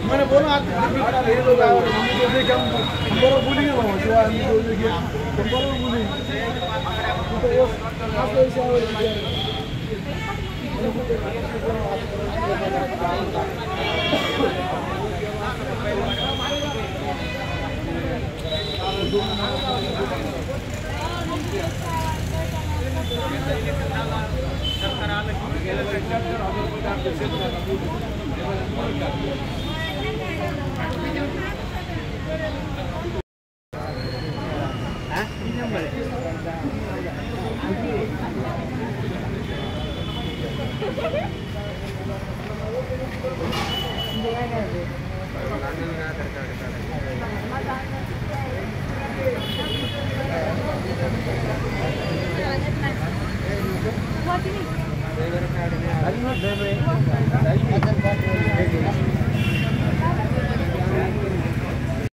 मैंने बोला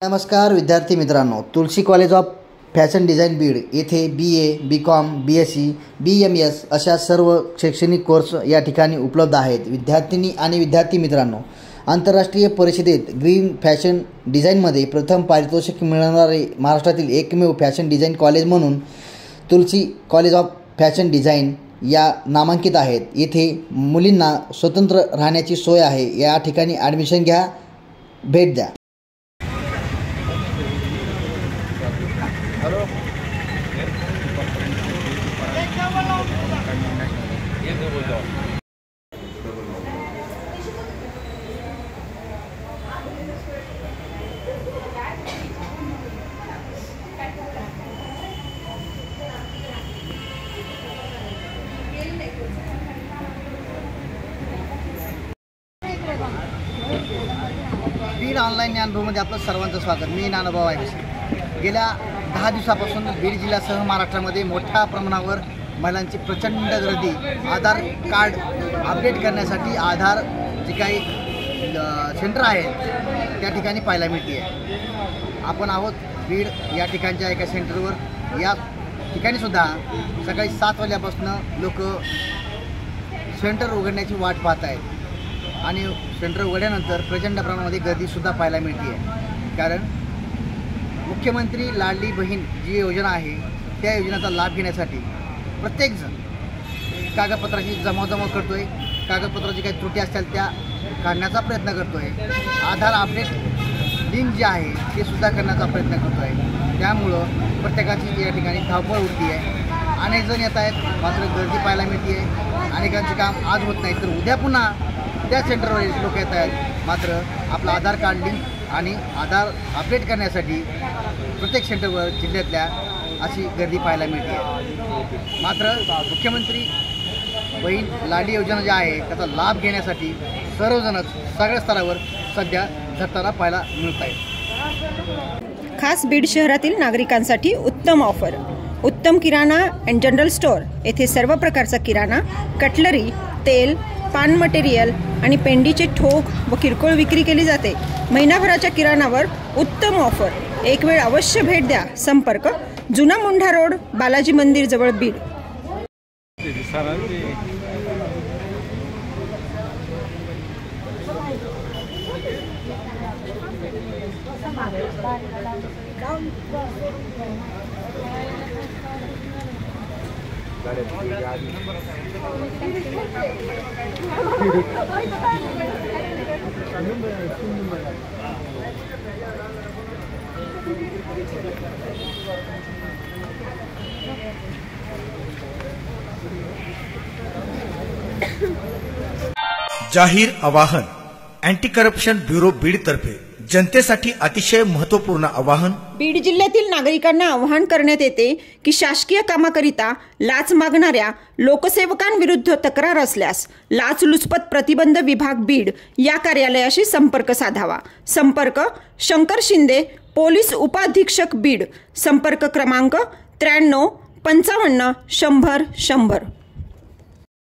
नमस्कार विद्यार्थी मित्रांनो, Tulsi college of fashion design Beed येथे BA, BCom, BSc, BMS अशा सर्व शैक्षणिक कोर्स या ठिकाणी उपलब्ध आहेत. विद्यार्थिनी आणि विद्यार्थी मित्रांनो, आंतरराष्ट्रीय परिषदेत ग्रीन फॅशन डिझाईनमध्ये प्रथम पारितोषिक मिळवणारे महाराष्ट्रातील एकमेव फॅशन डिझाईन कॉलेज म्हणून तुलसी कॉलेज ऑफ फॅशन डिझाईन या नामांकित आहेत. येथे मुलींना स्वतंत्र राहण्याची सोय आहे. या ठिकाणी ॲडमिशन घ्या, भेट द्या. बीड ऑनलाईन ज्ञानभूमीमध्ये आपलं सर्वांचं स्वागत. मी नानाभाऊ आहे. गेल्या 10 दिवसापासून बीड जिल्ह्यासह महाराष्ट्रामध्ये मोठ्या प्रमाणावर महिलांची प्रचंड गर्दी आधार कार्ड अपडेट करण्यासाठी आधार जे काही सेंटर आहेत त्या ठिकाणी पाहायला मिळते आहे. आपण आहोत बीड या ठिकाणच्या एका सेंटरवर. या ठिकाणी सुद्धा सकाळी 7 वाजल्यापासून लोक सेंटर उघडण्याची वाट पाहत आहेत आणि सेंटर उघडल्यानंतर प्रचंड प्रमाणामध्ये गर्दीसुद्धा पाहायला मिळते आहे. कारण मुख्यमंत्री लाडली बहीण जी योजना आहे त्या योजनेचा लाभ घेण्यासाठी प्रत्येकजण कागदपत्राची जमावजमाव करतो आहे. कागदपत्राची काही त्रुटी असतील त्या काढण्याचा प्रयत्न करतो आहे. आधार अपडेट लिंक जे आहे ते सुद्धा करण्याचा प्रयत्न करतो आहे. त्यामुळं प्रत्येकाची या ठिकाणी धावपळ उठली आहे. अनेक जण येत आहेत, मात्र गर्दी पाहायला मिळते आहे. अनेकांचे काम आज होत नाही तर उद्या पुन्हा त्या सेंटरवर लोक येत आहेत. मात्र आपलं आधार कार्ड लिंक आणि आधार अपडेट करण्यासाठी प्रत्येक सेंटरवर जिल्ह्यातल्या अशी गर्दी पाहायला मिळते आहे. मात्र मुख्यमंत्री बहीण लाडली योजना जी आहे त्याचा लाभ घेण्यासाठी सर्वजणच सगळ्या स्तरावर सध्या झटताना पाहायला मिळत आहे. खास बीड शहरातील नागरिकांसाठी उत्तम ऑफर. उत्तम किराणा अँड जनरल स्टोअर येथे सर्व प्रकारचा किराणा, कटलरी, तेल, पान मटेरियल आणि पेंडीचे ठोक व किरकोळ विक्री केली जाते. महिनाभराच्या किराणावर उत्तम ऑफर. एक वेळ अवश्य भेट द्या. संपर्क जुना मुंढा रोड, बालाजी मंदिर जवळ, बीड. जाहीर आवाहन अँटी करप्शन ब्युरो बीड तर्फे जनतेसाठी अतिशय महत्त्वपूर्ण आवाहन. बीड जिल्ह्यातील नागरिकांना आवाहन करण्यात येते की शासकीय कामाकरिता लाच मागणाऱ्या लोकसेवकांविरुद्ध तक्रार असल्यास लाचलुचपत प्रतिबंध विभाग बीड या कार्यालयाशी संपर्क साधावा. संपर्क शंकर शिंदे, पोलीस उपाधीक्षक बीड. संपर्क क्रमांक 93 55 100 100.